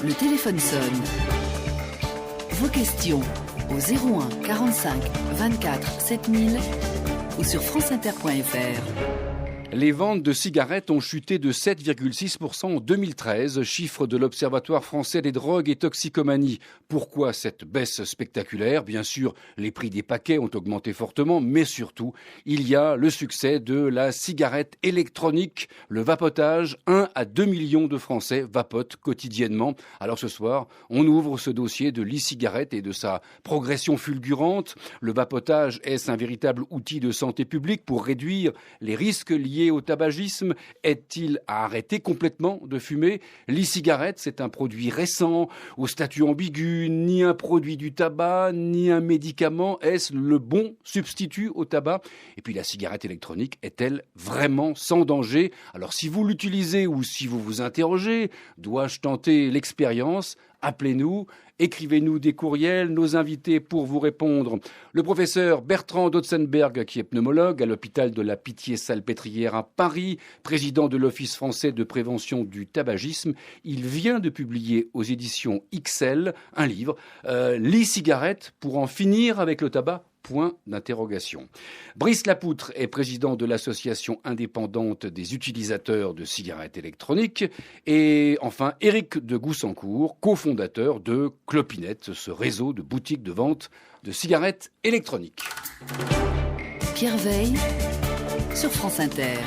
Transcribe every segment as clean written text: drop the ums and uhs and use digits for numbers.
Le téléphone sonne. Vos questions au 01 45 24 7000 ou sur franceinter.fr. Les ventes de cigarettes ont chuté de 7,6% en 2013, chiffre de l'Observatoire français des drogues et toxicomanie. Pourquoi cette baisse spectaculaire ? Bien sûr, les prix des paquets ont augmenté fortement, mais surtout, il y a le succès de la cigarette électronique, le vapotage. 1 à 2 millions de Français vapotent quotidiennement. Alors ce soir, on ouvre ce dossier de l'e-cigarette et de sa progression fulgurante. Le vapotage, est-ce un véritable outil de santé publique pour réduire les risques liés au tabagisme? Est-il à arrêter complètement de fumer? L'e-cigarette, c'est un produit récent, au statut ambigu, ni un produit du tabac, ni un médicament. Est-ce le bon substitut au tabac? Et puis la cigarette électronique est-elle vraiment sans danger? Alors si vous l'utilisez ou si vous vous interrogez, dois-je tenter l'expérience? Appelez-nous, écrivez-nous des courriels, nos invités pour vous répondre. Le professeur Bertrand Dotzenberg, qui est pneumologue à l'hôpital de la Pitié-Salpêtrière à Paris, président de l'Office français de prévention du tabagisme. Il vient de publier aux éditions XL un livre, l'e-cigarette pour en finir avec le tabac. Point d'interrogation. Brice Lapoutre est président de l'association indépendante des utilisateurs de cigarettes électroniques. Et enfin, Éric de Goussancourt, cofondateur de Clopinette, ce réseau de boutiques de vente de cigarettes électroniques. Pierre Veille sur France Inter.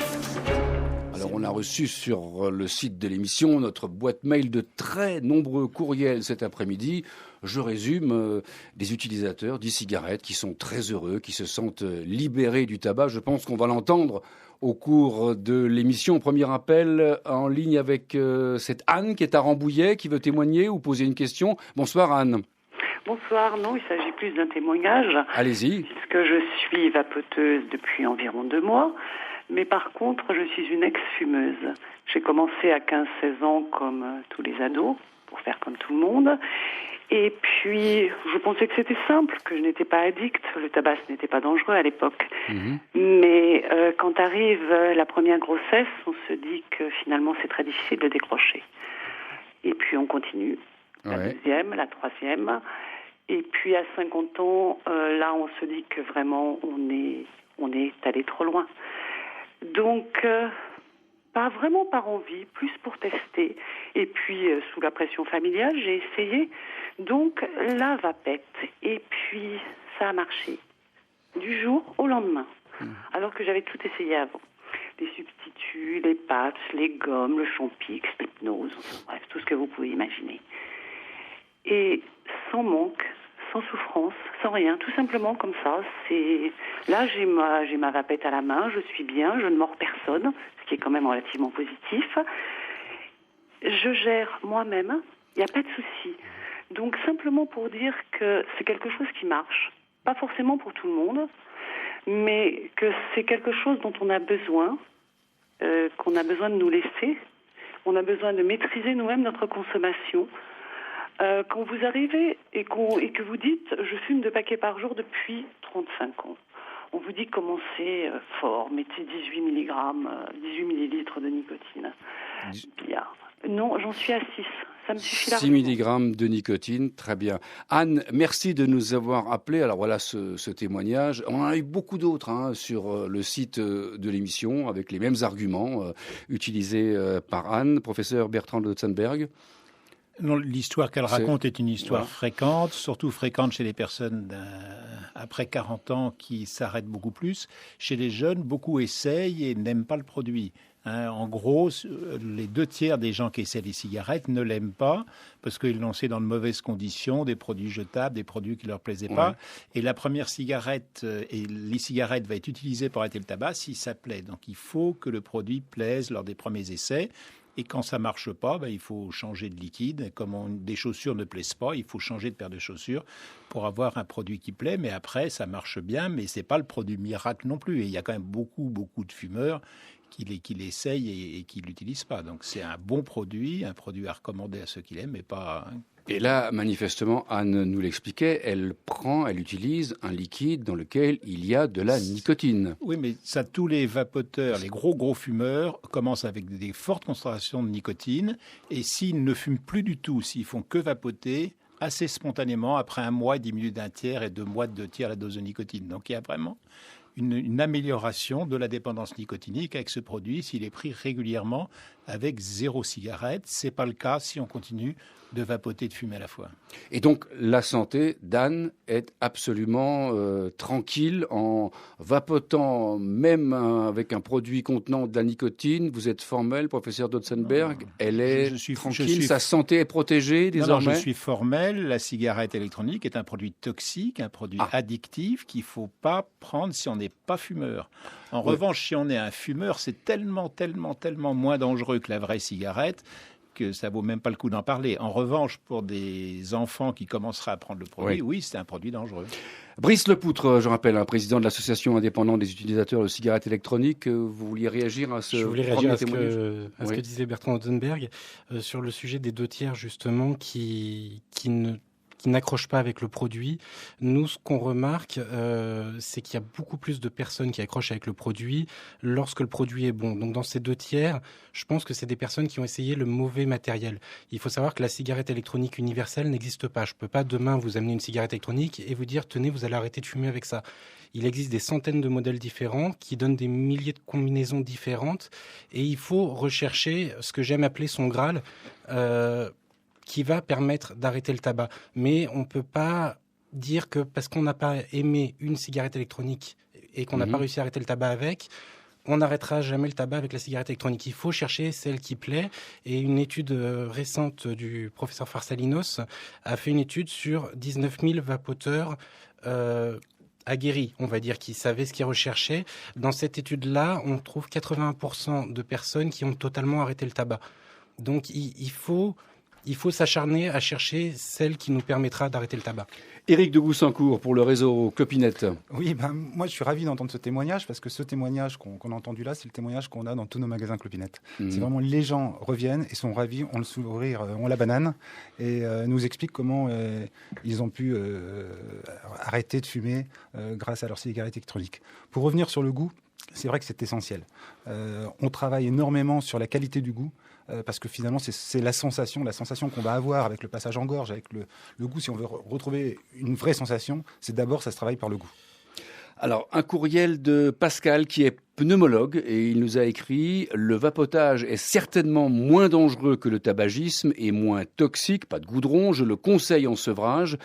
Alors on a reçu sur le site de l'émission notre boîte mail de très nombreux courriels cet après-midi. Je résume, des utilisateurs d'e-cigarettes qui sont très heureux, qui se sentent libérés du tabac. Je pense qu'on va l'entendre au cours de l'émission. Premier appel en ligne avec cette Anne qui est à Rambouillet, qui veut témoigner ou poser une question. Bonsoir Anne. Bonsoir, non, il s'agit plus d'un témoignage. Allez-y. Puisque je suis vapoteuse depuis environ 2 mois. Mais par contre, je suis une ex-fumeuse. J'ai commencé à 15-16 ans comme tous les ados, pour faire comme tout le monde. Et puis, je pensais que c'était simple, que je n'étais pas addict. Le tabac, ce n'était pas dangereux à l'époque. Mais quand arrive la première grossesse, on se dit que finalement, c'est très difficile de décrocher. Et puis, on continue. La deuxième, la troisième. Et puis, à 50 ans, là, on se dit que vraiment, on est allé trop loin. Donc, pas vraiment par envie, plus pour tester. Et puis, sous la pression familiale, j'ai essayé. Donc, la vapette. Et puis, ça a marché. Du jour au lendemain. Alors que j'avais tout essayé avant. Les substituts, les patchs, les gommes, le champix, l'hypnose. Bref, tout ce que vous pouvez imaginer. Et sans manque, sans souffrance, sans rien, tout simplement comme ça. Là, j'ai ma vapette à la main, je suis bien, je ne mords personne, ce qui est quand même relativement positif. Je gère moi-même, il n'y a pas de souci. Donc simplement pour dire que c'est quelque chose qui marche, pas forcément pour tout le monde, mais que c'est quelque chose dont on a besoin, qu'on a besoin de nous laisser, on a besoin de maîtriser nous-mêmes notre consommation. Quand vous arrivez et que vous dites « je fume 2 paquets par jour depuis 35 ans », on vous dit commencez fort, mettez 18 millilitres de nicotine. Bien. Non, j'en suis à 6. Ça me suffit largement. 6 mg de nicotine, très bien. Anne, merci de nous avoir appelés. Alors voilà ce témoignage. On en a eu beaucoup d'autres sur le site de l'émission avec les mêmes arguments utilisés par Anne. Professeur Bertrand Dotzenberg. Non, l'histoire qu'elle raconte est une histoire fréquente, surtout fréquente chez les personnes après 40 ans qui s'arrêtent beaucoup plus. Chez les jeunes, beaucoup essayent et n'aiment pas le produit. En gros, les 2/3 des gens qui essaient les cigarettes ne l'aiment pas parce qu'ils l'ont lancé dans de mauvaises conditions, des produits jetables, des produits qui ne leur plaisaient pas. Et la première cigarette et les cigarettes va être utilisée pour arrêter le tabac si ça plaît. Donc il faut que le produit plaise lors des premiers essais. Et quand ça marche pas, il faut changer de liquide. Comme des chaussures ne plaisent pas, il faut changer de paire de chaussures pour avoir un produit qui plaît. Mais après, ça marche bien, mais c'est pas le produit miracle non plus. Et il y a quand même beaucoup de fumeurs qu'il essaye et qu'il l'utilise pas. Donc c'est un bon produit, un produit à recommander à ceux qui l'aiment, mais pas... Et là, manifestement, Anne nous l'expliquait, elle utilise un liquide dans lequel il y a de la nicotine. Oui, mais ça, tous les vapoteurs, les gros fumeurs commencent avec des fortes concentrations de nicotine. Et s'ils ne fument plus du tout, s'ils font que vapoter, assez spontanément, après un mois, ils diminuent d'un tiers et 2 mois de 2 tiers la dose de nicotine. Donc il y a vraiment une amélioration de la dépendance nicotinique avec ce produit s'il est pris régulièrement avec 0 cigarette. Ce n'est pas le cas si on continue de vapoter et de fumer à la fois. Et donc, la santé d'Anne est absolument tranquille en vapotant, même avec un produit contenant de la nicotine. Vous êtes formel, professeur Dotzenberg. Elle est tranquille, sa santé est protégée désormais. Non, je suis formel. La cigarette électronique est un produit toxique, un produit addictif qu'il ne faut pas prendre si on n'est pas fumeur. En revanche, si on est un fumeur, c'est tellement moins dangereux que la vraie cigarette que ça vaut même pas le coup d'en parler. En revanche, pour des enfants qui commenceraient à prendre le produit, oui, c'est un produit dangereux. Brice Lepoutre, je rappelle, président de l'association indépendante des utilisateurs de cigarettes électroniques. Vous vouliez réagir à ce premier témoignage ? À ce que disait Bertrand Dotzenberg sur le sujet des 2 tiers, justement, qui n'accrochent pas avec le produit. Nous, ce qu'on remarque, c'est qu'il y a beaucoup plus de personnes qui accrochent avec le produit lorsque le produit est bon. Donc, dans ces 2 tiers, je pense que c'est des personnes qui ont essayé le mauvais matériel. Il faut savoir que la cigarette électronique universelle n'existe pas. Je ne peux pas demain vous amener une cigarette électronique et vous dire, tenez, vous allez arrêter de fumer avec ça. Il existe des centaines de modèles différents qui donnent des milliers de combinaisons différentes et il faut rechercher ce que j'aime appeler son Graal, qui va permettre d'arrêter le tabac. Mais on ne peut pas dire que parce qu'on n'a pas aimé une cigarette électronique et qu'on n'a pas réussi à arrêter le tabac avec, on n'arrêtera jamais le tabac avec la cigarette électronique. Il faut chercher celle qui plaît. Et une étude récente du professeur Farsalinos a fait une étude sur 19 000 vapoteurs aguerris, on va dire, qui savaient ce qu'ils recherchaient. Dans cette étude-là, on trouve 81% de personnes qui ont totalement arrêté le tabac. Donc il faut s'acharner à chercher celle qui nous permettra d'arrêter le tabac. Éric de Goussancourt pour le réseau Clopinette. Oui, moi je suis ravi d'entendre ce témoignage parce que ce témoignage qu'on a entendu là, c'est le témoignage qu'on a dans tous nos magasins Clopinette. C'est vraiment les gens reviennent et sont ravis, ont le sourire, ont la banane et nous expliquent comment ils ont pu arrêter de fumer grâce à leur cigarette électronique. Pour revenir sur le goût, c'est vrai que c'est essentiel. On travaille énormément sur la qualité du goût. Parce que finalement, c'est la sensation qu'on va avoir avec le passage en gorge, avec le goût. Si on veut retrouver une vraie sensation, c'est d'abord, ça se travaille par le goût. Alors, un courriel de Pascal qui est pneumologue et il nous a écrit « Le vapotage est certainement moins dangereux que le tabagisme et moins toxique, pas de goudron, je le conseille en sevrage.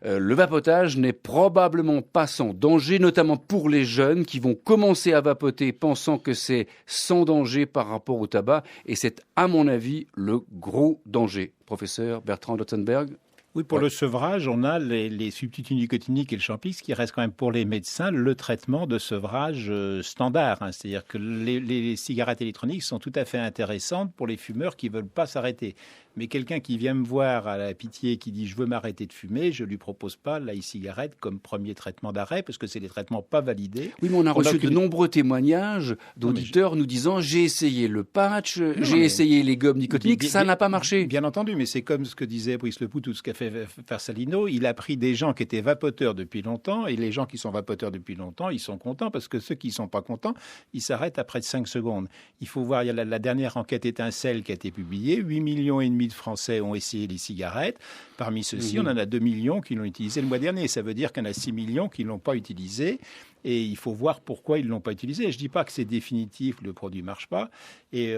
Le vapotage n'est probablement pas sans danger, notamment pour les jeunes qui vont commencer à vapoter pensant que c'est sans danger par rapport au tabac et c'est à mon avis le gros danger. » Professeur Bertrand Dotzenberg. Oui, pour le sevrage, on a les substituts nicotiniques et le Champix qui reste quand même pour les médecins le traitement de sevrage standard. C'est-à-dire que les cigarettes électroniques sont tout à fait intéressantes pour les fumeurs qui ne veulent pas s'arrêter. Mais quelqu'un qui vient me voir à la pitié, qui dit « je veux m'arrêter de fumer », je ne lui propose pas l'e-cigarette comme premier traitement d'arrêt parce que c'est des traitements pas validés. Oui, mais on a reçu de nombreux témoignages d'auditeurs nous disant « j'ai essayé le patch, j'ai essayé les gommes nicotiniques, ça n'a pas marché ». Bien entendu, mais c'est comme ce que disait Brice Lepoutre ou ce qu'a fait Farsalino. Il a pris des gens qui étaient vapoteurs depuis longtemps et les gens qui sont vapoteurs depuis longtemps, ils sont contents parce que ceux qui ne sont pas contents, ils s'arrêtent après 5 secondes. Il faut voir, il y a la dernière enquête Étincelle qui a été publiée, 8,5 millions de Français ont essayé les cigarettes. Parmi ceux-ci, on en a 2 millions qui l'ont utilisé le mois dernier. Ça veut dire qu'il y en a 6 millions qui ne l'ont pas utilisé. Et il faut voir pourquoi ils ne l'ont pas utilisé. Je ne dis pas que c'est définitif, le produit ne marche pas. Et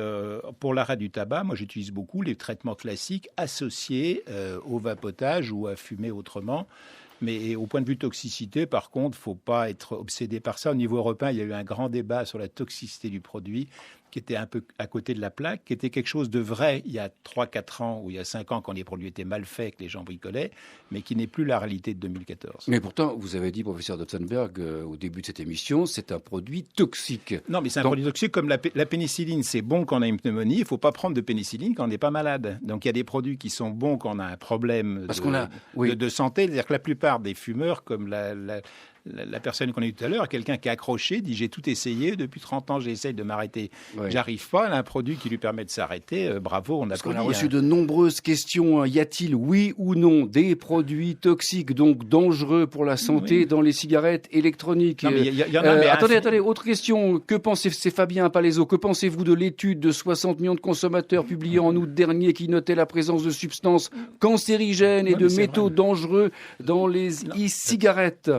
pour l'arrêt du tabac, moi j'utilise beaucoup les traitements classiques associés au vapotage ou à fumer autrement. Mais au point de vue toxicité, par contre, il ne faut pas être obsédé par ça. Au niveau européen, il y a eu un grand débat sur la toxicité du produit qui était un peu à côté de la plaque, qui était quelque chose de vrai il y a 3-4 ans ou il y a 5 ans quand les produits étaient mal faits, que les gens bricolaient, mais qui n'est plus la réalité de 2014. Mais pourtant, vous avez dit, professeur Dotzenberg, au début de cette émission, c'est un produit toxique. Non, mais c'est un produit toxique comme la pénicilline. C'est bon quand on a une pneumonie, il ne faut pas prendre de pénicilline quand on n'est pas malade. Donc il y a des produits qui sont bons quand on a un problème de santé. C'est-à-dire que la plupart des fumeurs, comme la personne qu'on a eu tout à l'heure, quelqu'un qui est accroché, dit j'ai tout essayé, depuis 30 ans j'essaye de m'arrêter, j'arrive pas, elle a un produit qui lui permet de s'arrêter, bravo, on Parce qu'on applaudit. a reçu de nombreuses questions. Y a-t-il, oui ou non, des produits toxiques, donc dangereux pour la santé dans les cigarettes électroniques? Non, mais y en a, mais attendez, autre question. Que pensez, c'est Fabien Palaiseau, que pensez-vous de l'étude de 60 millions de consommateurs publiée en août dernier qui notait la présence de substances cancérigènes et de métaux dangereux dans les e-cigarettes?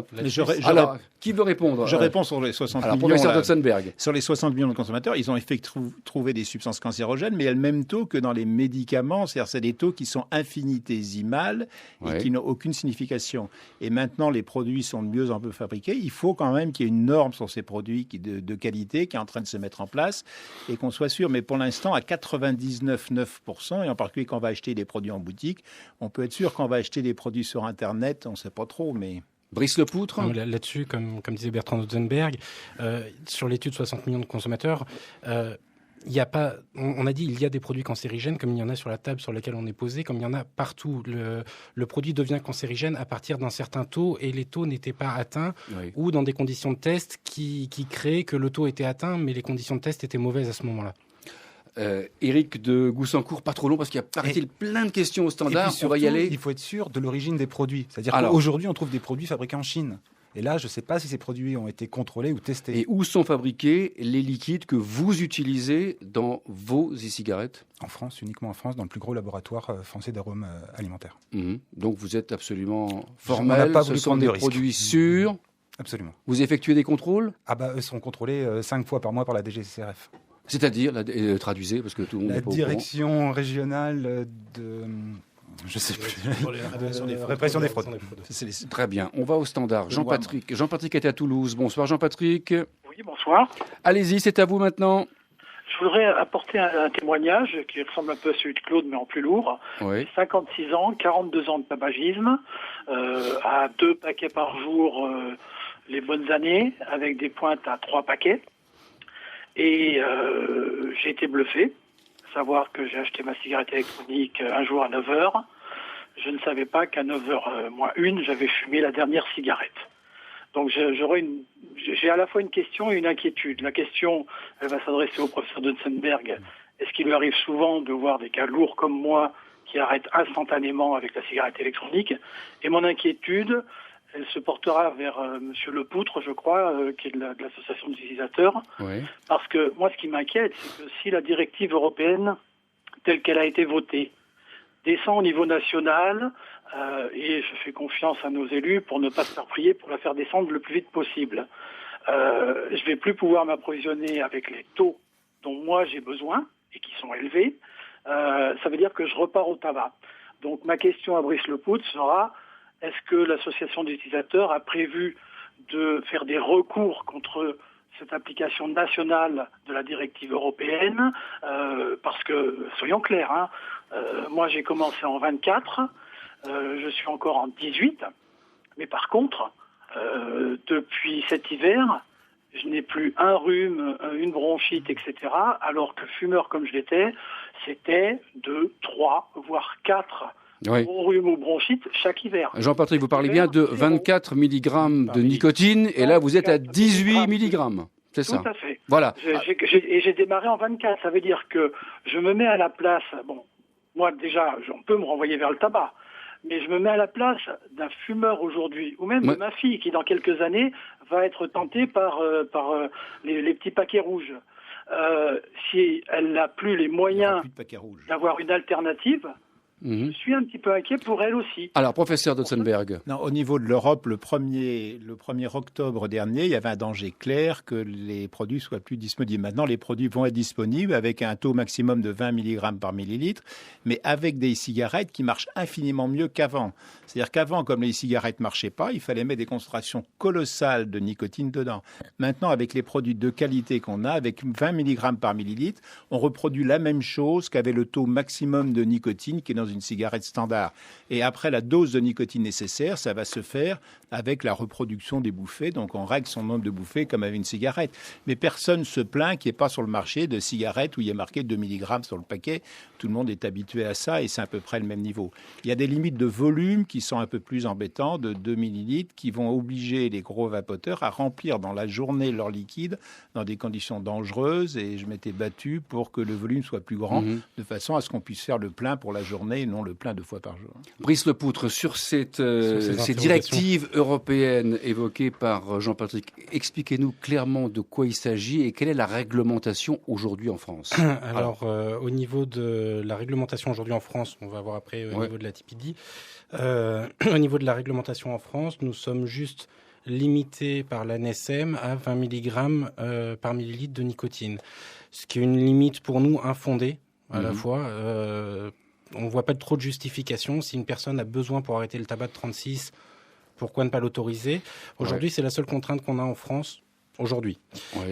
Alors, qui veut répondre? Je réponds sur les 60 millions. Professeur Dotzenberg. Sur les 60 millions de consommateurs, ils ont effectivement trouvé des substances cancérogènes, mais il y a le même taux que dans les médicaments. C'est-à-dire c'est des taux qui sont infinitésimales et qui n'ont aucune signification. Et maintenant, les produits sont de mieux en mieux fabriqués. Il faut quand même qu'il y ait une norme sur ces produits de qualité qui est en train de se mettre en place et qu'on soit sûr. Mais pour l'instant, à 99,9%, et en particulier quand on va acheter des produits en boutique, on peut être sûr qu'on va acheter des produits sur Internet, on ne sait pas trop, mais... Brice Lepoutre. Là-dessus, comme disait Bertrand Dotzenberg, sur l'étude 60 millions de consommateurs, il y a pas, on a dit il y a des produits cancérigènes comme il y en a sur la table sur laquelle on est posé, comme il y en a partout. Le produit devient cancérigène à partir d'un certain taux et les taux n'étaient pas atteints ou dans des conditions de test qui créaient que le taux était atteint mais les conditions de test étaient mauvaises à ce moment-là. Éric de Goussancourt, pas trop long parce qu'il y a paraît-il plein de questions au standard. Surtout, on va y aller. Il faut être sûr de l'origine des produits. C'est-à-dire qu'aujourd'hui, on trouve des produits fabriqués en Chine. Et là, je ne sais pas si ces produits ont été contrôlés ou testés. Et où sont fabriqués les liquides que vous utilisez dans vos e-cigarettes? En France, uniquement en France, dans le plus gros laboratoire français d'arômes alimentaires. Donc vous êtes absolument formel. Ce sont des produits sûrs. Absolument. Vous effectuez des contrôles? Eux sont contrôlés 5 fois par mois par la DGCCRF. C'est-à-dire, traduisez, parce que tout le monde n'est pas au courant. La direction régionale de... Je sais plus. Répression des fraudes. Très bien. On va au standard. Jean-Patrick. Jean-Patrick était à Toulouse. Bonsoir Jean-Patrick. Oui, bonsoir. Allez-y, c'est à vous maintenant. Je voudrais apporter un témoignage qui ressemble un peu à celui de Claude, mais en plus lourd. Oui. 56 ans, 42 ans de tabagisme, à 2 paquets par jour les bonnes années, avec des pointes à 3 paquets. Et j'ai été bluffé, savoir que j'ai acheté ma cigarette électronique un jour à 9h. Je ne savais pas qu'à 9h moins 1, j'avais fumé la dernière cigarette. Donc j'ai à la fois une question et une inquiétude. La question, elle va s'adresser au professeur Dotzenberg. Est-ce qu'il lui arrive souvent de voir des cas lourds comme moi qui arrêtent instantanément avec la cigarette électronique? Et mon inquiétude, elle se portera vers Monsieur Lepoutre, je crois, qui est de l'association d'utilisateurs. Oui. Parce que moi, ce qui m'inquiète, c'est que si la directive européenne, telle qu'elle a été votée, descend au niveau national, et je fais confiance à nos élus pour ne pas se faire prier pour la faire descendre le plus vite possible, je vais plus pouvoir m'approvisionner avec les taux dont moi j'ai besoin et qui sont élevés. Ça veut dire que je repars au tabac. Donc ma question à Brice Lepoutre sera: est-ce que l'association d'utilisateurs a prévu de faire des recours contre cette application nationale de la directive européenne? Parce que, soyons clairs, moi j'ai commencé en 24, je suis encore en 18, mais par contre, depuis cet hiver, je n'ai plus un rhume, une bronchite, etc., alors que fumeur comme je l'étais, c'était 2, 3, voire 4 rhume ou bronchite chaque hiver. Jean-Patrick, vous parlez bien de 24 mg de nicotine, et là vous êtes à 18 mg. C'est ça. Tout à fait. Voilà. J'ai démarré en 24. Ça veut dire que je me mets à la place. Bon, moi déjà, on peut me renvoyer vers le tabac, mais je me melle à la place d'un fumeur aujourd'hui, ou même de ma fille qui, dans quelques années, va être tentée par les petits paquets rouges. Si elle n'a plus les moyens d'avoir une alternative, je suis un petit peu inquiet pour elle aussi. Alors, professeur Dotzenberg. Non, au niveau de l'Europe, le 1er octobre dernier, il y avait un danger clair que les produits soient plus disponibles. Maintenant, les produits vont être disponibles avec un taux maximum de 20 mg par millilitre, mais avec des cigarettes qui marchent infiniment mieux qu'avant. C'est-à-dire qu'avant, comme les cigarettes ne marchaient pas, il fallait mettre des concentrations colossales de nicotine dedans. Maintenant, avec les produits de qualité qu'on a, avec 20 mg par millilitre, on reproduit la même chose qu'avec le taux maximum de nicotine qui est dans une cigarette standard. Et après la dose de nicotine nécessaire, ça va se faire avec la reproduction des bouffées. Donc on règle son nombre de bouffées comme avec une cigarette. Mais personne ne se plaint qu'il n'y ait pas sur le marché de cigarettes où il y a marqué 2 mg sur le paquet. Tout le monde est habitué à ça et c'est à peu près le même niveau. Il y a des limites de volume qui sont un peu plus embêtantes, de 2 millilitres, qui vont obliger les gros vapoteurs à remplir dans la journée leur liquide dans des conditions dangereuses. Et je m'étais battu pour que le volume soit plus grand, de façon à ce qu'on puisse faire le plein pour la journée et non le plein 2 fois par jour. Brice Lepoutre, sur ces directives européennes évoquées par Jean-Patrick, expliquez-nous clairement de quoi il s'agit et quelle est la réglementation aujourd'hui en France. Alors, au niveau de la réglementation aujourd'hui en France, on va voir après au niveau de la TPD. Au niveau de la réglementation en France, nous sommes juste limités par l'ANSM à 20 mg par millilitre de nicotine. Ce qui est une limite pour nous infondée à la fois. On ne voit pas trop de justification. Si une personne a besoin pour arrêter le tabac de 36, pourquoi ne pas l'autoriser ? Aujourd'hui, c'est la seule contrainte qu'on a en France. Aujourd'hui.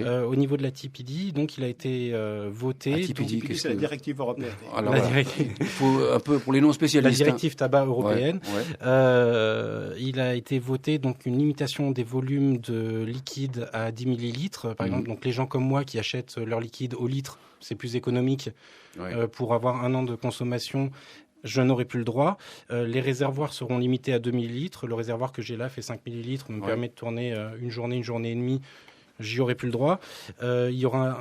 Au niveau de la TPD, donc il a été voté. La TPD, c'est la directive européenne. Alors, il faut un peu pour les non spécialistes. La directive tabac européenne. Il a été voté donc une limitation des volumes de liquide à 10 millilitres. Par exemple, donc les gens comme moi qui achètent leur liquide au litre, c'est plus économique pour avoir 1 an de consommation. Je n'aurai plus le droit. Les réservoirs seront limités à 2 millilitres. Le réservoir que j'ai là fait 5 millilitres, me permet de tourner une journée et demie. J'y aurai plus le droit. Il y aura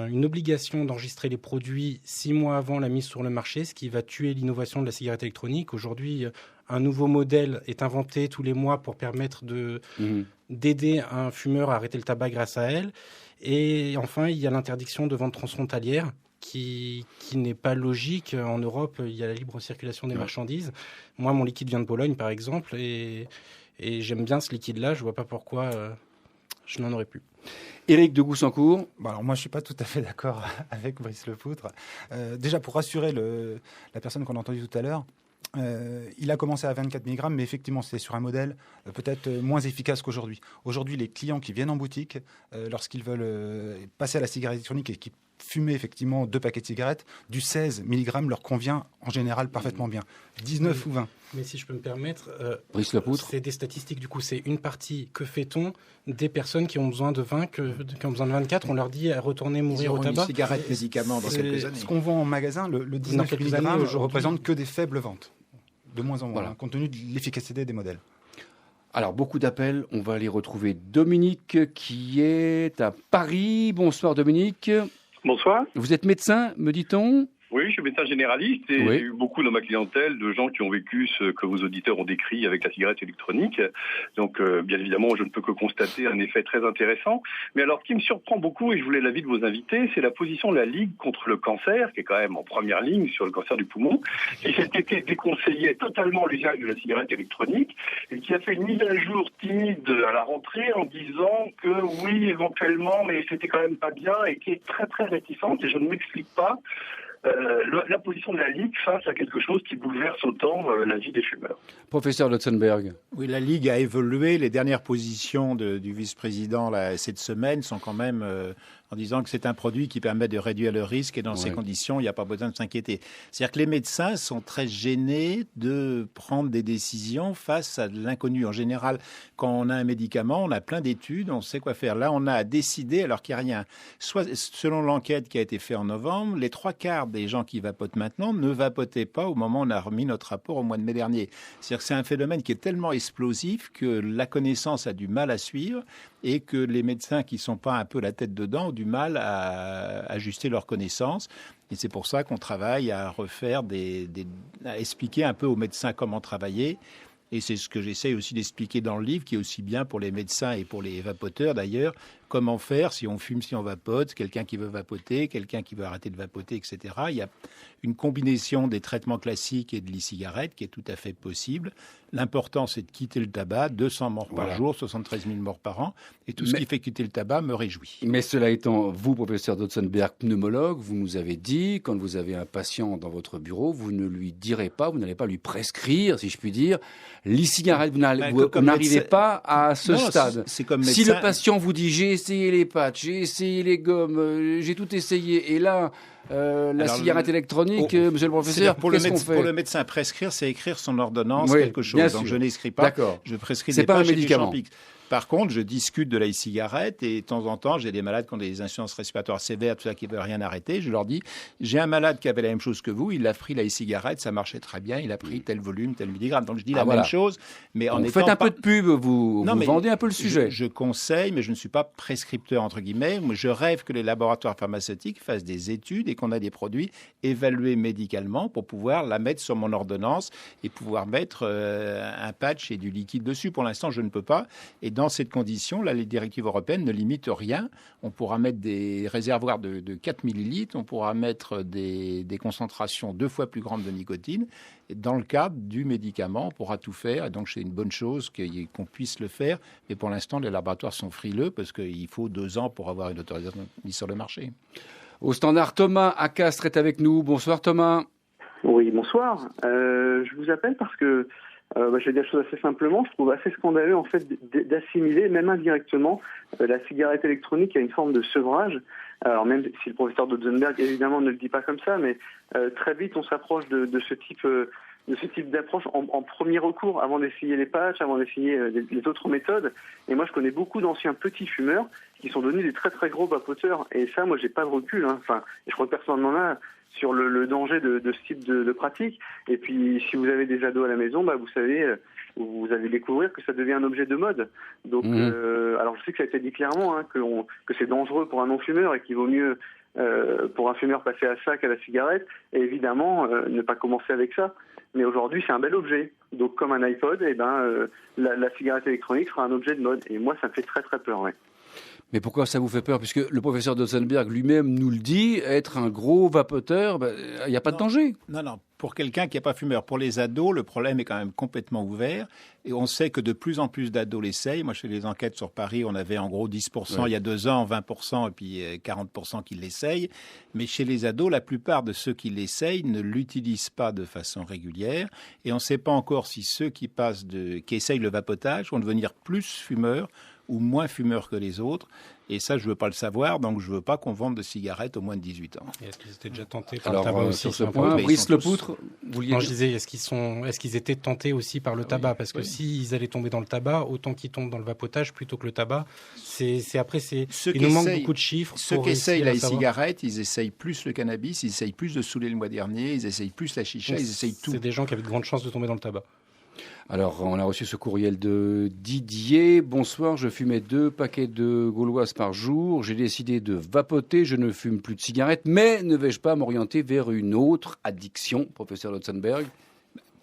une obligation d'enregistrer les produits 6 mois avant la mise sur le marché, ce qui va tuer l'innovation de la cigarette électronique. Aujourd'hui, un nouveau modèle est inventé tous les mois pour permettre d'aider un fumeur à arrêter le tabac grâce à elle. Et enfin, il y a l'interdiction de vente transfrontalière qui n'est pas logique. En Europe, il y a la libre circulation des marchandises. Moi, mon liquide vient de Pologne, par exemple, et j'aime bien ce liquide-là. Je ne vois pas pourquoi je n'en aurais plus. Éric de Goussancourt. Alors moi, je ne suis pas tout à fait d'accord avec Brice Lepoutre. Déjà, pour rassurer la personne qu'on a entendue tout à l'heure, il a commencé à 24 mg, mais effectivement, c'est sur un modèle peut-être moins efficace qu'aujourd'hui. Aujourd'hui, les clients qui viennent en boutique, lorsqu'ils veulent passer à la cigarette électronique et qui fumer effectivement 2 paquets de cigarettes, du 16 mg leur convient en général parfaitement bien. 19 ou 20. Mais si je peux me permettre, Brice Lepoutre. C'est des statistiques, du coup, c'est une partie. Que fait-on des personnes qui ont besoin de 20, qui ont besoin de 24 ? On leur dit à retourner mourir au tabac. Une cigarette médicament dans quelques années. Ce qu'on vend en magasin, le 19 mg ne représente que des faibles ventes. De moins en moins, compte tenu de l'efficacité des modèles. Alors, beaucoup d'appels. On va aller retrouver Dominique qui est à Paris. Bonsoir Dominique. Bonsoir. Vous êtes médecin, me dit-on ? Oui, je suis médecin généraliste et j'ai eu beaucoup dans ma clientèle de gens qui ont vécu ce que vos auditeurs ont décrit avec la cigarette électronique. Donc, bien évidemment, je ne peux que constater un effet très intéressant. Mais alors, ce qui me surprend beaucoup, et je voulais l'avis de vos invités, c'est la position de la Ligue contre le cancer, qui est quand même en première ligne sur le cancer du poumon, qui s'était déconseillé totalement l'usage de la cigarette électronique et qui a fait une mise à jour timide à la rentrée en disant que oui, éventuellement, mais c'était quand même pas bien et qui est très, très réticente et je ne m'explique pas. La position de la Ligue face à quelque chose qui bouleverse autant la vie des fumeurs. Professeur Lotzenberg. Oui, la Ligue a évolué. Les dernières positions du vice-président cette semaine sont quand même en disant que c'est un produit qui permet de réduire le risque et dans ces conditions, il n'y a pas besoin de s'inquiéter. C'est-à-dire que les médecins sont très gênés de prendre des décisions face à de l'inconnu. En général, quand on a un médicament, on a plein d'études, on sait quoi faire. Là, on a décidé alors qu'il n'y a rien. Soit, selon l'enquête qui a été faite en novembre, les 3/4 des gens qui vapotent maintenant ne vapotaient pas au moment où on a remis notre rapport au mois de mai dernier. C'est-à-dire que c'est un phénomène qui est tellement explosif que la connaissance a du mal à suivre et que les médecins qui ne sont pas un peu la tête dedans ont du mal à ajuster leurs connaissances. Et c'est pour ça qu'on travaille à refaire à expliquer un peu aux médecins comment travailler. Et c'est ce que j'essaie aussi d'expliquer dans le livre, qui est aussi bien pour les médecins et pour les vapoteurs d'ailleurs. Comment faire si on fume, si on vapote, quelqu'un qui veut vapoter, quelqu'un qui veut arrêter de vapoter, etc. Il y a une combinaison des traitements classiques et de l'e-cigarette qui est tout à fait possible. L'important, c'est de quitter le tabac, 200 morts par jour, 73 000 morts par an. Et tout ce qui fait quitter le tabac me réjouit. Mais cela étant, vous, professeur Dotzenberg, pneumologue, vous nous avez dit, quand vous avez un patient dans votre bureau, vous ne lui direz pas, vous n'allez pas lui prescrire, si je puis dire, l'e-cigarette. Vous n'arrivez pas à ce stade. C'est comme si médecin, le patient vous dit j'ai essayé les patchs, j'ai essayé les gommes, j'ai tout essayé. Et là, la cigarette électronique, monsieur le professeur, qu'est-ce qu'on fait ? Pour le médecin, prescrire, c'est écrire son ordonnance, oui, quelque chose. Donc je n'écris pas, je prescris des patchs et du Champix. Par contre, je discute de la e-cigarette et de temps en temps, j'ai des malades qui ont des insuffisances respiratoires sévères, tout ça, qui ne veulent rien arrêter. Je leur dis, j'ai un malade qui avait la même chose que vous, il a pris la e-cigarette, ça marchait très bien, il a pris tel volume, tel milligramme. Donc je dis même chose, mais en étant... Vous faites un peu de pub, vous vendez un peu le sujet. Je conseille, mais je ne suis pas prescripteur, entre guillemets. Moi, je rêve que les laboratoires pharmaceutiques fassent des études et qu'on a des produits évalués médicalement pour pouvoir la mettre sur mon ordonnance et pouvoir mettre un patch et du liquide dessus. Pour l'instant, je ne peux pas. Et dans cette condition, là, les directives européennes ne limitent rien. On pourra mettre des réservoirs de 4 millilitres, on pourra mettre des concentrations 2 fois plus grandes de nicotine. Et dans le cadre du médicament, on pourra tout faire. Et donc, c'est une bonne chose qu'on puisse le faire. Mais pour l'instant, les laboratoires sont frileux parce qu'il faut 2 ans pour avoir une autorisation mise sur le marché. Au standard, Thomas à Castres est avec nous. Bonsoir Thomas. Oui, bonsoir. Je vous appelle parce que je vais dire les choses assez simplement. Je trouve assez scandaleux en fait d'assimiler, même indirectement, la cigarette électronique à une forme de sevrage. Alors même si le professeur Dotzenberg évidemment ne le dit pas comme ça, mais très vite on s'approche de ce type d'approche en premier recours, avant d'essayer les patchs, avant d'essayer les autres méthodes. Et moi je connais beaucoup d'anciens petits fumeurs qui sont devenus des très très gros vapoteurs. Et ça, moi j'ai pas de recul. Enfin, je crois que personne n'en a sur le danger de ce type de pratique. Et puis, si vous avez des ados à la maison, vous savez, vous allez découvrir que ça devient un objet de mode. Donc, alors je sais que ça a été dit clairement que c'est dangereux pour un non-fumeur et qu'il vaut mieux pour un fumeur passer à ça qu'à la cigarette. Et évidemment, ne pas commencer avec ça. Mais aujourd'hui, c'est un bel objet. Donc, comme un iPod, la cigarette électronique sera un objet de mode. Et moi, ça me fait très très peur. Ouais. Mais pourquoi ça vous fait peur ? Puisque le professeur Dotzenberg lui-même nous le dit, être un gros vapoteur, il n'y a pas de danger. Non. Pour quelqu'un qui n'est pas fumeur, pour les ados, le problème est quand même complètement ouvert. Et on sait que de plus en plus d'ados l'essayent. Moi, je fais des enquêtes sur Paris. On avait en gros 10% il y a 2 ans, 20% et puis 40% qui l'essayent. Mais chez les ados, la plupart de ceux qui l'essayent ne l'utilisent pas de façon régulière. Et on ne sait pas encore si ceux qui essayent le vapotage vont devenir plus fumeurs ou moins fumeurs que les autres. Et ça, je ne veux pas le savoir, donc je ne veux pas qu'on vende de cigarettes aux moins de 18 ans. Et est-ce qu'ils étaient déjà tentés par le tabac aussi, sur ce point, Brice Lepoutre, je disais, est-ce qu'ils étaient tentés aussi par le tabac ? Parce que s'ils allaient tomber dans le tabac, autant qu'ils tombent dans le vapotage plutôt que le tabac. Il nous manque beaucoup de chiffres. Ceux qui essayent la cigarette, ils essayent plus le cannabis, ils essayent plus de saouler le mois dernier, ils essayent plus la chicha, ils essayent tout. C'est des gens qui avaient de grandes chances de tomber dans le tabac. Alors, on a reçu ce courriel de Didier. Bonsoir, je fumais 2 paquets de gauloises par jour. J'ai décidé de vapoter. Je ne fume plus de cigarettes. Mais ne vais-je pas m'orienter vers une autre addiction, professeur Lotzenberg ?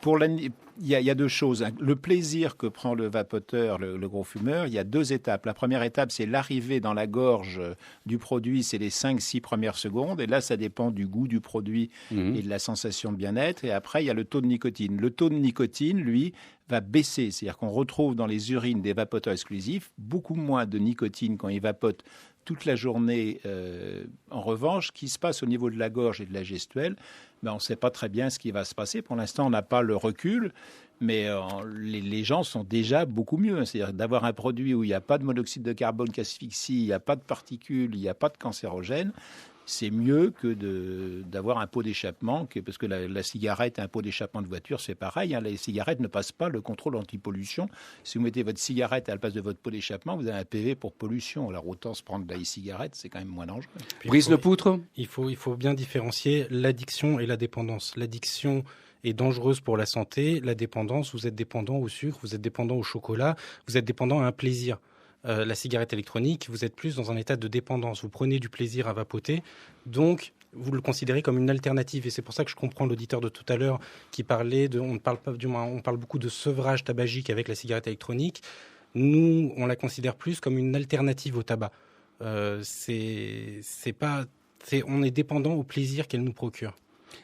Il y a 2 choses. Le plaisir que prend le vapoteur, le gros fumeur, il y a 2 étapes. La première étape, c'est l'arrivée dans la gorge du produit, c'est les 5-6 premières secondes. Et là, ça dépend du goût du produit et de la sensation de bien-être. Et après, il y a le taux de nicotine. Le taux de nicotine, lui, va baisser. C'est-à-dire qu'on retrouve dans les urines des vapoteurs exclusifs beaucoup moins de nicotine quand ils vapotent toute la journée. En revanche, ce qui se passe au niveau de la gorge et de la gestuelle, on ne sait pas très bien ce qui va se passer. Pour l'instant, on n'a pas le recul, mais les gens sont déjà beaucoup mieux. C'est-à-dire d'avoir un produit où il n'y a pas de monoxyde de carbone qui asphyxie, il n'y a pas de particules, il n'y a pas de cancérogène. C'est mieux que d'avoir un pot d'échappement, parce que la cigarette et un pot d'échappement de voiture, c'est pareil. Les cigarettes ne passent pas le contrôle anti-pollution. Si vous mettez votre cigarette à la place de votre pot d'échappement, vous avez un PV pour pollution. Alors autant se prendre de la cigarette, c'est quand même moins dangereux. Brice Lepoutre ? Il faut bien différencier l'addiction et la dépendance. L'addiction est dangereuse pour la santé. La dépendance, vous êtes dépendant au sucre, vous êtes dépendant au chocolat, vous êtes dépendant à un plaisir. La cigarette électronique, vous êtes plus dans un état de dépendance. Vous prenez du plaisir à vapoter, donc vous le considérez comme une alternative. Et c'est pour ça que je comprends l'auditeur de tout à l'heure qui parlait on parle beaucoup de sevrage tabagique avec la cigarette électronique. Nous, on la considère plus comme une alternative au tabac. On est dépendant au plaisir qu'elle nous procure.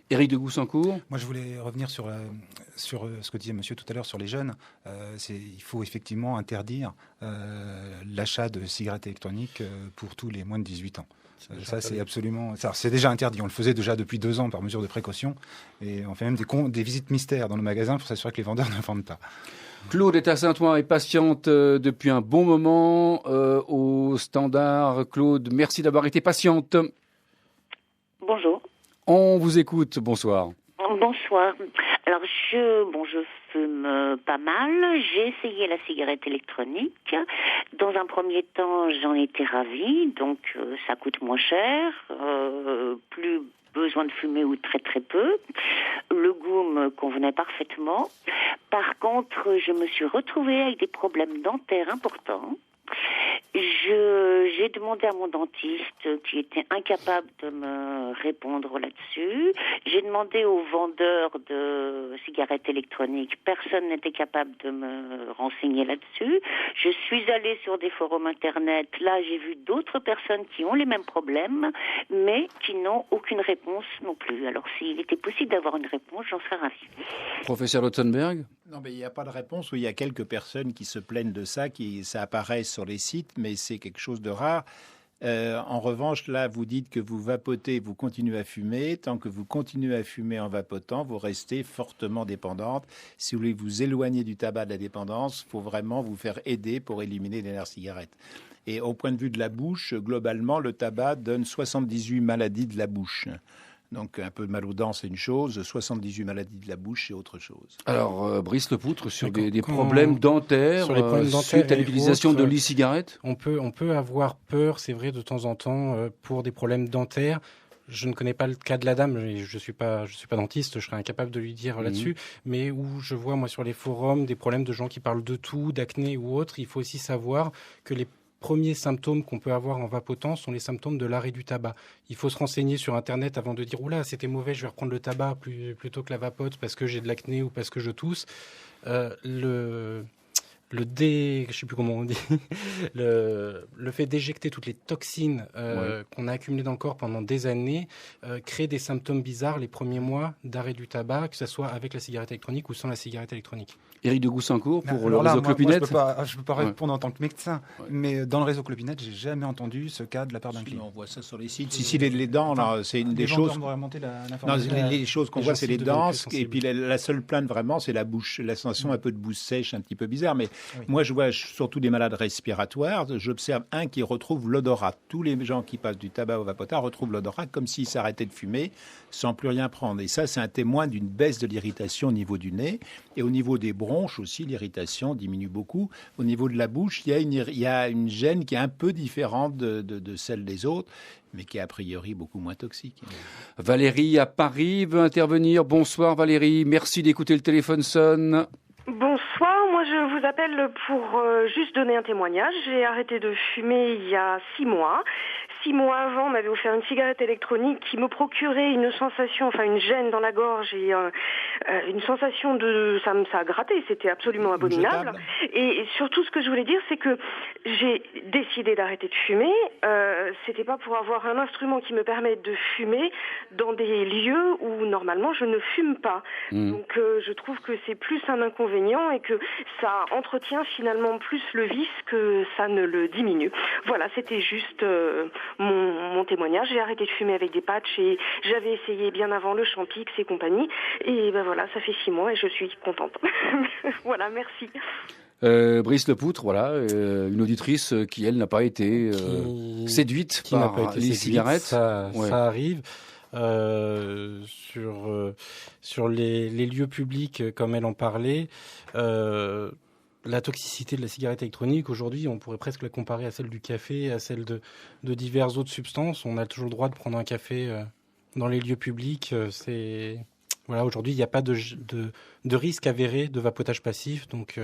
Éric de Goussancourt. Moi, je voulais revenir sur ce que disait monsieur tout à l'heure sur les jeunes. Il faut effectivement interdire l'achat de cigarettes électroniques pour tous les moins de 18 ans. Ça, c'est absolument... C'est déjà interdit. On le faisait déjà depuis 2 ans par mesure de précaution. Et on fait même des visites mystères dans nos magasins pour s'assurer que les vendeurs ne vendent pas. Claude est à Saint-Ouen et patiente depuis un bon moment au standard. Claude, merci d'avoir été patiente. Bonjour. On vous écoute, bonsoir. Bonsoir. Alors, je fume pas mal. J'ai essayé la cigarette électronique. Dans un premier temps, j'en étais ravie. Donc, ça coûte moins cher. Plus besoin de fumer ou très très peu. Le goût me convenait parfaitement. Par contre, je me suis retrouvée avec des problèmes dentaires importants. J'ai demandé à mon dentiste qui était incapable de me répondre là-dessus. J'ai demandé aux vendeurs de cigarettes électroniques. Personne n'était capable de me renseigner là-dessus. Je suis allée sur des forums internet. Là, j'ai vu d'autres personnes qui ont les mêmes problèmes, mais qui n'ont aucune réponse non plus. Alors, s'il était possible d'avoir une réponse, j'en serais ravie. Professeur Lotzenberg ? Non, mais il n'y a pas de réponse. Il y a quelques personnes qui se plaignent de ça, ça apparaît sur les sites, mais c'est quelque chose de rare. En revanche, là, vous dites que vous vapotez, vous continuez à fumer. Tant que vous continuez à fumer en vapotant, vous restez fortement dépendante. Si vous voulez vous éloigner du tabac de la dépendance, il faut vraiment vous faire aider pour éliminer les nerfs cigarettes. Et au point de vue de la bouche, globalement, le tabac donne 78 maladies de la bouche. Donc un peu de mal aux dents, c'est une chose. 78 maladies de la bouche, c'est autre chose. Alors, Brice Lepoutre, sur des problèmes dentaires, sur les problèmes dentaires suite à l'utilisation de l'e-cigarette, on peut avoir peur, c'est vrai, de temps en temps, pour des problèmes dentaires. Je ne connais pas le cas de la dame, je suis pas dentiste, je serais incapable de lui dire là-dessus, mais où je vois, moi, sur les forums, des problèmes de gens qui parlent de tout, d'acné ou autre. Il faut aussi savoir que les premiers symptômes qu'on peut avoir en vapotant sont les symptômes de l'arrêt du tabac. Il faut se renseigner sur Internet avant de dire « Oula, c'était mauvais, je vais reprendre le tabac plutôt que la vapote parce que j'ai de l'acné ou parce que je tousse ». Je sais plus comment on dit, le fait d'éjecter toutes les toxines qu'on a accumulées dans le corps pendant des années crée des symptômes bizarres les premiers mois d'arrêt du tabac, que ce soit avec la cigarette électronique ou sans la cigarette électronique. Éric de Goussancourt pour le réseau Clopinette. Moi, je peux pas répondre en tant que médecin, mais dans le réseau Clopinette, j'ai jamais entendu ce cas de la part d'un client. On voit ça sur les sites. Si les dents, là, c'est une des choses. Les choses qu'on voit, c'est les dents. Et puis la seule plainte vraiment, c'est la bouche, la sensation un peu de bouche sèche, un petit peu bizarre. Mais moi, je vois surtout des malades respiratoires. J'observe un qui retrouve l'odorat. Tous les gens qui passent du tabac au vapotage retrouvent l'odorat comme s'ils s'arrêtaient de fumer sans plus rien prendre. Et ça, c'est un témoin d'une baisse de l'irritation au niveau du nez. Et au niveau des bronches aussi, l'irritation diminue beaucoup. Au niveau de la bouche, il y a une gêne qui est un peu différente de celle des autres, mais qui est a priori beaucoup moins toxique. Valérie à Paris veut intervenir. Bonsoir Valérie, merci d'écouter le téléphone sonne. Bonsoir, moi je vous appelle pour juste donner un témoignage. J'ai arrêté de fumer il y a 6 mois. 6 mois avant, on m'avait offert une cigarette électronique qui me procurait une sensation, enfin une gêne dans la gorge et une sensation de... Ça a gratté, c'était absolument abominable. Et surtout, ce que je voulais dire, c'est que j'ai décidé d'arrêter de fumer. C'était pas pour avoir un instrument qui me permette de fumer dans des lieux où normalement je ne fume pas. Donc je trouve que c'est plus un inconvénient et que ça entretient finalement plus le vice que ça ne le diminue. Voilà, c'était juste mon témoignage. J'ai arrêté de fumer avec des patchs et j'avais essayé bien avant le Champix et compagnie. Et ben voilà, ça fait 6 mois et je suis contente. Voilà, merci. Brice Lepoutre, voilà, une auditrice qui, elle, n'a pas été séduite par les cigarettes. Ça arrive. Sur les lieux publics, comme elle en parlait, la toxicité de la cigarette électronique, aujourd'hui, on pourrait presque la comparer à celle du café, à celle de diverses autres substances. On a toujours le droit de prendre un café dans les lieux publics. Voilà, aujourd'hui, il n'y a pas de risque avéré de vapotage passif. Donc,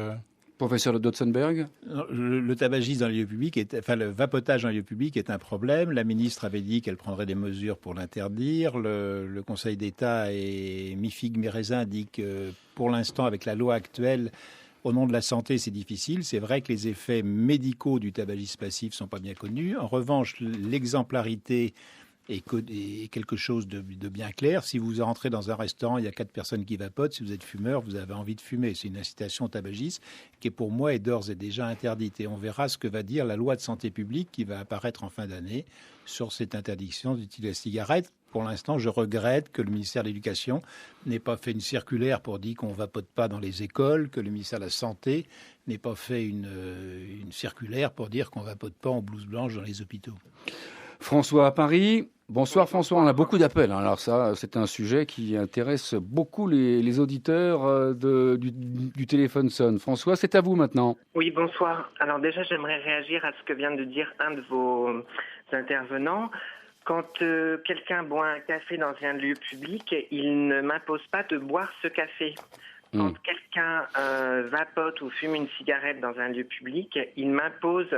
Professeur Lotzenberg, le tabagisme dans les lieux publics, le vapotage dans les lieux publics est un problème. La ministre avait dit qu'elle prendrait des mesures pour l'interdire. Le Conseil d'État et mi-figue mi-raisin dit que pour l'instant, avec la loi actuelle, au nom de la santé, c'est difficile. C'est vrai que les effets médicaux du tabagisme passif ne sont pas bien connus. En revanche, l'exemplarité est quelque chose de bien clair. Si vous rentrez dans un restaurant, il y a 4 personnes qui vapotent. Si vous êtes fumeur, vous avez envie de fumer. C'est une incitation au tabagisme qui, pour moi, est d'ores et déjà interdite. Et on verra ce que va dire la loi de santé publique qui va apparaître en fin d'année sur cette interdiction d'utiliser la cigarette. Pour l'instant, je regrette que le ministère de l'Éducation n'ait pas fait une circulaire pour dire qu'on ne vapote pas dans les écoles, que le ministère de la Santé n'ait pas fait une circulaire pour dire qu'on ne vapote pas en blouse blanche dans les hôpitaux. François à Paris. Bonsoir François, on a beaucoup d'appels. Alors ça, c'est un sujet qui intéresse beaucoup les auditeurs du téléphone sonne. François, c'est à vous maintenant. Oui, bonsoir. Alors déjà, j'aimerais réagir à ce que vient de dire un de vos intervenants. Quand quelqu'un boit un café dans un lieu public, il ne m'impose pas de boire ce café. Quand quelqu'un vapote ou fume une cigarette dans un lieu public, il m'impose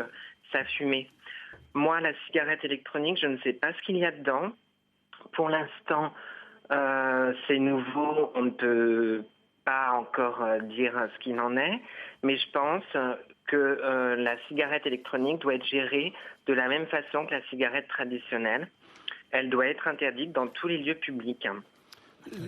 sa fumée. Moi, la cigarette électronique, je ne sais pas ce qu'il y a dedans. Pour l'instant, c'est nouveau, on ne peut pas encore dire ce qu'il en est, mais je pense que la cigarette électronique doit être gérée de la même façon que la cigarette traditionnelle. Elle doit être interdite dans tous les lieux publics.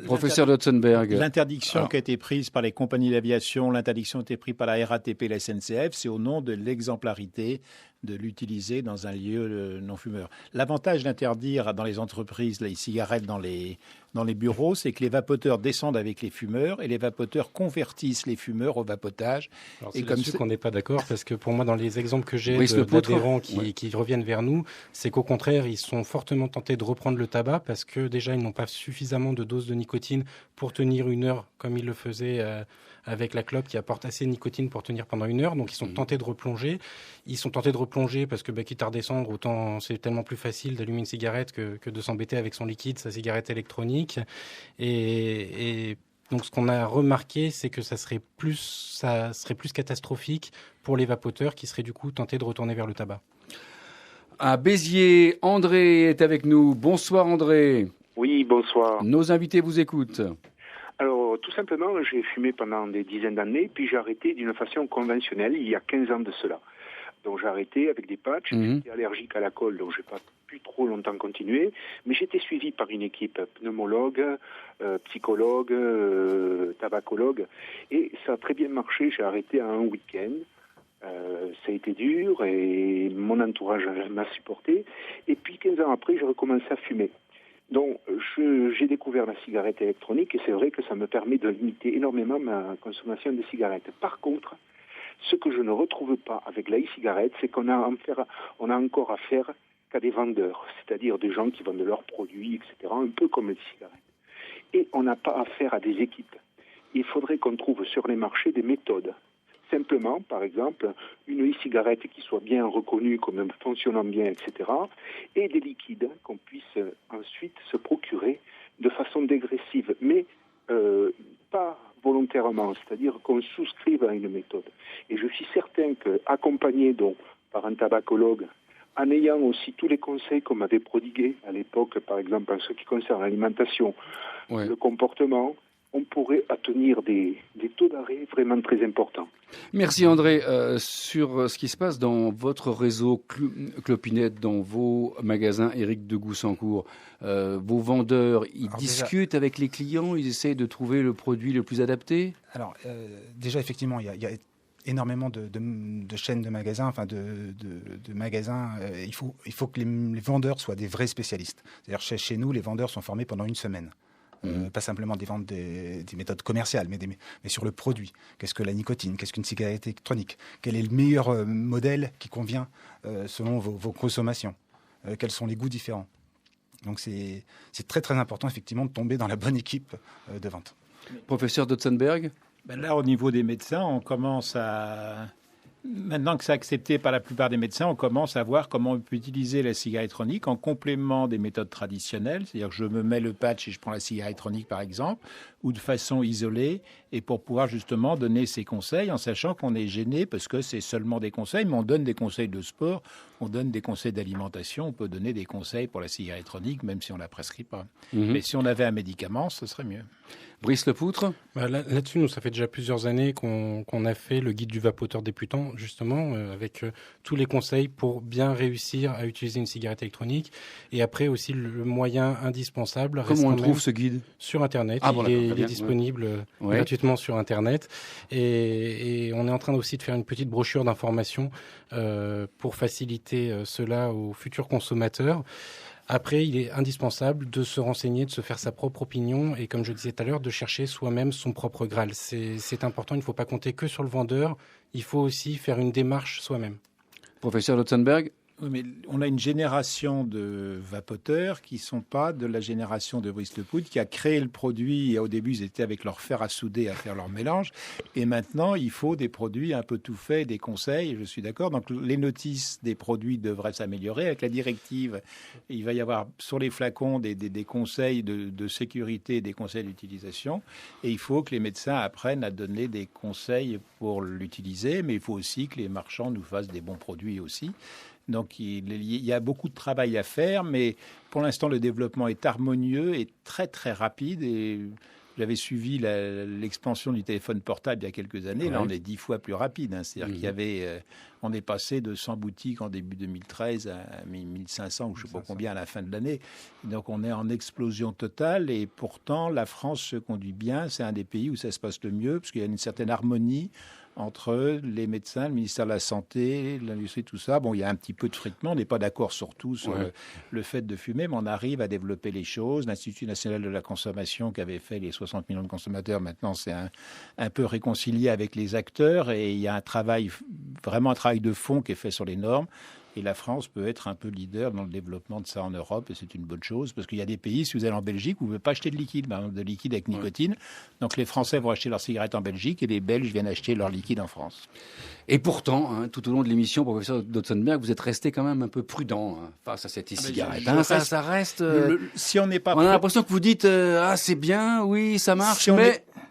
Professeur Dotzenberg. L'interdiction qui a été prise par les compagnies d'aviation, l'interdiction qui a été prise par la RATP et la SNCF, c'est au nom de l'exemplarité de l'utiliser dans un lieu non-fumeur. L'avantage d'interdire dans les entreprises les cigarettes dans les bureaux, c'est que les vapoteurs descendent avec les fumeurs et les vapoteurs convertissent les fumeurs au vapotage. Alors, c'est là-dessus qu'on n'est pas d'accord, parce que pour moi, dans les exemples que j'ai d'adhérents qui reviennent vers nous, c'est qu'au contraire, ils sont fortement tentés de reprendre le tabac parce que déjà, ils n'ont pas suffisamment de doses de nicotine pour tenir 1 heure comme ils le faisaient avec la clope qui apporte assez de nicotine pour tenir pendant 1 heure. Donc, ils sont tentés de replonger. Ils sont tentés de replonger parce que quitte à redescendre, autant c'est tellement plus facile d'allumer une cigarette que de s'embêter avec son liquide, sa cigarette électronique. Et donc, ce qu'on a remarqué, c'est que ça serait plus catastrophique pour les vapoteurs qui seraient du coup tentés de retourner vers le tabac. À Béziers, André est avec nous. Bonsoir André. Oui, bonsoir. Nos invités vous écoutent. Alors, tout simplement, j'ai fumé pendant des dizaines d'années, puis j'ai arrêté d'une façon conventionnelle il y a 15 ans de cela. Donc j'ai arrêté avec des patchs, j'étais allergique à la colle, donc j'ai pas pu trop longtemps continuer, mais j'étais suivi par une équipe pneumologue, psychologue, tabacologue, et ça a très bien marché, j'ai arrêté à un week-end. Ça a été dur et mon entourage m'a supporté, et puis 15 ans après, j'ai recommencé à fumer. Donc, j'ai découvert la cigarette électronique et c'est vrai que ça me permet de limiter énormément ma consommation de cigarettes. Par contre, ce que je ne retrouve pas avec la e-cigarette, c'est qu'on a encore affaire qu'à des vendeurs, c'est-à-dire des gens qui vendent leurs produits, etc., un peu comme les cigarettes. Et on n'a pas affaire à des équipes. Il faudrait qu'on trouve sur les marchés des méthodes. Simplement, par exemple, une e-cigarette qui soit bien reconnue comme fonctionnant bien, etc., et des liquides qu'on puisse ensuite se procurer de façon dégressive, mais pas volontairement, c'est-à-dire qu'on souscrive à une méthode. Et je suis certain qu'accompagné donc par un tabacologue, en ayant aussi tous les conseils qu'on m'avait prodigués à l'époque, par exemple en ce qui concerne l'alimentation, le comportement, on pourrait atteindre des taux d'arrêt vraiment très importants. Merci André. Sur ce qui se passe dans votre réseau Clopinette, dans vos magasins Éric de Goussancourt, vos vendeurs, ils discutent avec les clients, ils essayent de trouver le produit le plus adapté ? Alors, déjà, effectivement, il y a énormément de chaînes de magasins, enfin de magasins. Il faut que les vendeurs soient des vrais spécialistes. C'est-à-dire, chez nous, les vendeurs sont formés pendant 1 semaine. Pas simplement des ventes des méthodes commerciales, mais sur le produit. Qu'est-ce que la nicotine ? Qu'est-ce qu'une cigarette électronique ? Quel est le meilleur modèle qui convient selon vos consommations ? Quels sont les goûts différents ? Donc c'est très très important effectivement de tomber dans la bonne équipe de vente. Professeur Dotzenberg ? Là, au niveau des médecins, on commence à... Maintenant que c'est accepté par la plupart des médecins, on commence à voir comment on peut utiliser la cigarette électronique en complément des méthodes traditionnelles. C'est-à-dire que je me mets le patch et je prends la cigarette électronique, par exemple, ou de façon isolée. et pour pouvoir justement donner ces conseils en sachant qu'on est gêné parce que c'est seulement des conseils, mais on donne des conseils de sport, on donne des conseils d'alimentation, on peut donner des conseils pour la cigarette électronique même si on ne la prescrit pas. Mais si on avait un médicament, ce serait mieux. Brice Lepoutre. Là-dessus, nous, ça fait déjà plusieurs années qu'on a fait le guide du vapoteur débutant, justement, avec tous les conseils pour bien réussir à utiliser une cigarette électronique. Et après aussi, le moyen indispensable. Comment on trouve ce guide ? Sur Internet. Il est disponible gratuitement sur Internet. Et on est en train aussi de faire une petite brochure d'information pour faciliter cela aux futurs consommateurs. Après, il est indispensable de se renseigner, de se faire sa propre opinion et, comme je disais tout à l'heure, de chercher soi-même son propre Graal. C'est important, il ne faut pas compter que sur le vendeur, il faut aussi faire une démarche soi-même. Professeur Lotzenberg. Oui, mais on a une génération de vapoteurs qui ne sont pas de la génération de Brice Lepoutre qui a créé le produit. Et au début, ils étaient avec leur fer à souder à faire leur mélange. Et maintenant, il faut des produits un peu tout faits, des conseils. Je suis d'accord. Donc, les notices des produits devraient s'améliorer. Avec la directive, il va y avoir sur les flacons des conseils de sécurité, des conseils d'utilisation. Et il faut que les médecins apprennent à donner des conseils pour l'utiliser. Mais il faut aussi que les marchands nous fassent des bons produits aussi. Donc, il y a beaucoup de travail à faire, mais pour l'instant, le développement est harmonieux et très, très rapide. Et j'avais suivi l'expansion du téléphone portable il y a quelques années. Ouais. Là, on est 10 fois plus rapide. C'est-à-dire qu'il y avait... on est passé de 100 boutiques en début 2013 à 1500 ou je ne sais pas combien à la fin de l'année. Donc, on est en explosion totale. Et pourtant, la France se conduit bien. C'est un des pays où ça se passe le mieux parce qu'il y a une certaine harmonie entre les médecins, le ministère de la Santé, l'industrie, tout ça. Bon, il y a un petit peu de fritement, on n'est pas d'accord sur tout, sur le fait de fumer, mais on arrive à développer les choses. L'Institut national de la consommation qui avait fait les 60 millions de consommateurs, maintenant c'est un peu réconcilié avec les acteurs et il y a un travail, vraiment un travail de fond qui est fait sur les normes. Et la France peut être un peu leader dans le développement de ça en Europe, et c'est une bonne chose, parce qu'il y a des pays, si vous allez en Belgique, vous ne pouvez pas acheter de liquide, par exemple, de liquide avec nicotine. Donc les Français vont acheter leurs cigarettes en Belgique, et les Belges viennent acheter leur liquide en France. Et pourtant, tout au long de l'émission, professeur Lotzenberg, vous êtes resté quand même un peu prudent face à cette e-cigarette. Ça reste... si on n'est pas... On a l'impression que vous dites, c'est bien, oui, ça marche,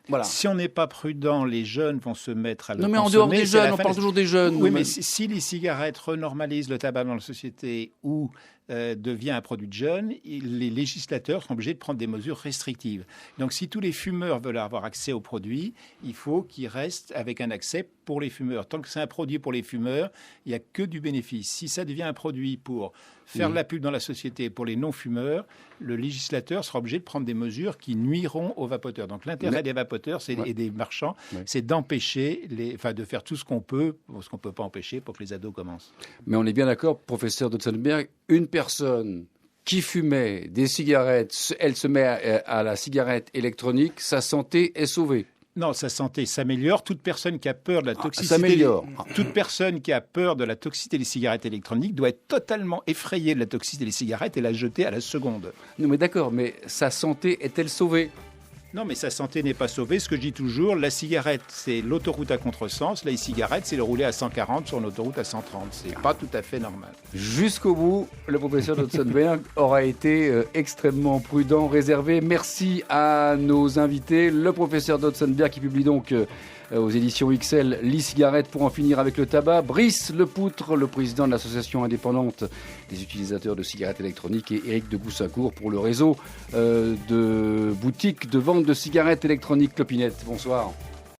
Voilà. Si on n'est pas prudent, les jeunes vont se mettre à le consommer. Non, mais en dehors des jeunes, on parle toujours des jeunes. Oui, mais si les cigarettes renormalisent le tabac dans la société ou devient un produit de jeunes, les législateurs sont obligés de prendre des mesures restrictives. Donc, si tous les fumeurs veulent avoir accès au produit, il faut qu'ils restent avec un accès pour les fumeurs. Tant que c'est un produit pour les fumeurs, il n'y a que du bénéfice. Si ça devient un produit pour faire de la pub dans la société pour les non-fumeurs, le législateur sera obligé de prendre des mesures qui nuiront aux vapoteurs. Donc l'intérêt des vapoteurs et des marchands, c'est d'empêcher, de faire tout ce qu'on peut, ce qu'on ne peut pas empêcher pour que les ados commencent. Mais on est bien d'accord, professeur Lotzenberg, une personne qui fumait des cigarettes, elle se met à la cigarette électronique, sa santé est sauvée. Non, sa santé s'améliore. Toute personne qui a peur de la toxicité, toute personne qui a peur de la toxicité des cigarettes électroniques doit être totalement effrayée de la toxicité des cigarettes et la jeter à la seconde. Non, mais d'accord, mais sa santé est-elle sauvée ? Non, mais sa santé n'est pas sauvée. Ce que je dis toujours, la cigarette, c'est l'autoroute à contresens. La e-cigarette, c'est le rouler à 140 sur une autoroute à 130. C'est pas tout à fait normal. Jusqu'au bout, le professeur Lotzenberg aura été extrêmement prudent, réservé. Merci à nos invités. Le professeur Lotzenberg qui publie donc aux éditions XL l'e-cigarette pour en finir avec le tabac. Brice Lepoutre, le président de l'association indépendante des utilisateurs de cigarettes électroniques, et Éric de Goussaincourt pour le réseau de boutiques de vente de cigarettes électroniques Clopinette. Bonsoir.